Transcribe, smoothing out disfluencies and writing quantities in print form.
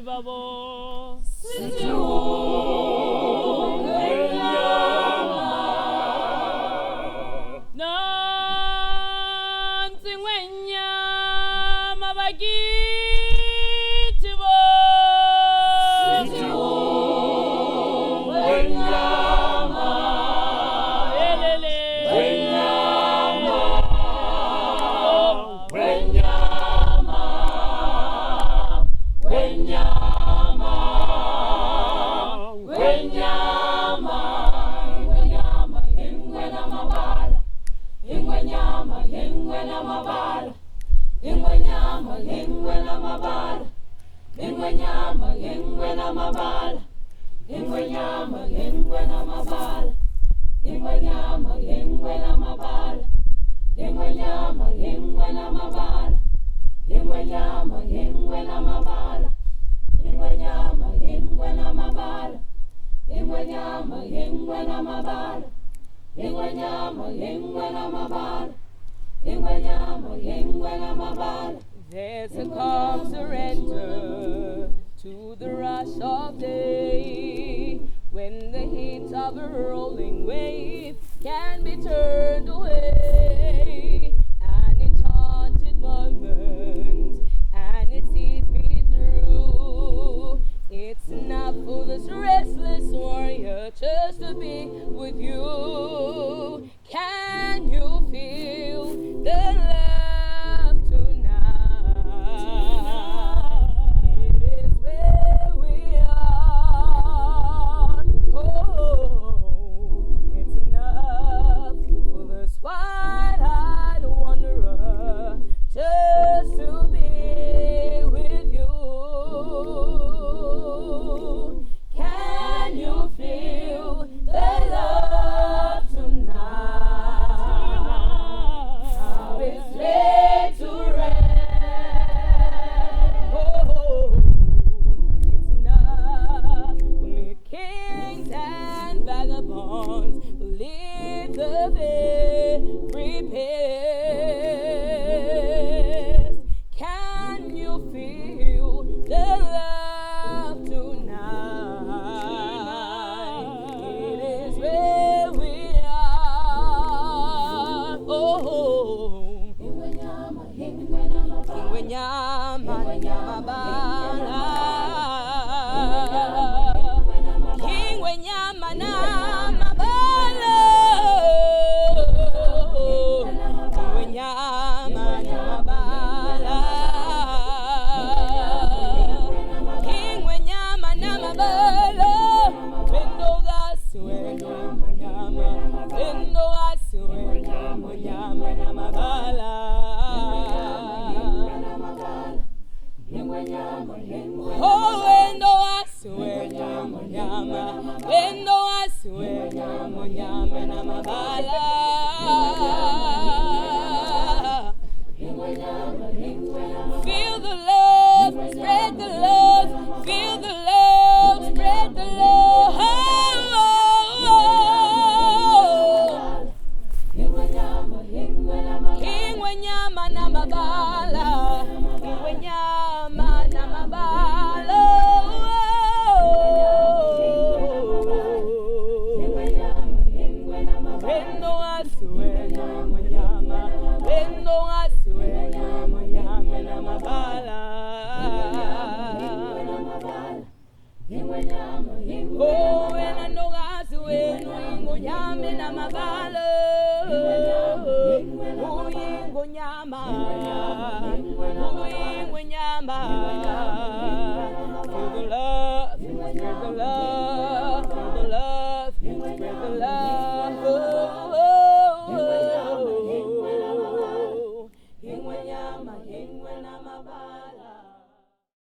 babo nansi ngwenyama bakithi bo There's a calm surrender to the rush of day, when the heat of a rolling wave can be turned away. An enchanted moment, and it sees me through. It's enough for this restless warrior just to be with you. Can you feel the love tonight? It is where we are. Oh, it's enough for this wide-eyed wanderer just to be with you. Can you feel the love tonight? How it's laid to rest. Oh, it's enough for me. Kings and vagabonds leave the very best. Can you feel the love tonight? It is where we are. Oh, Ingwenyama Ingwenyama na mabala. Ingwenyama na mabala. Ingwenyama na mabala. Bendo gaswe nyama. Bendo gaswe nyama na mabala. Oh, bendo gaswe nyama. Bendo gaswe nyama na mabala. Feel the love, spread the love, feel the love, spread the love. Ingwenyama na mabala, ingwenyama na mabala. Bendo aswe ingwenyama, bendo aswe ingwenyama na mabala. Oh, eno aswe ingwenyama na mabala. Ingwenyama, ingwenyama. Feel the love, spread the love, feel the love, spread the love.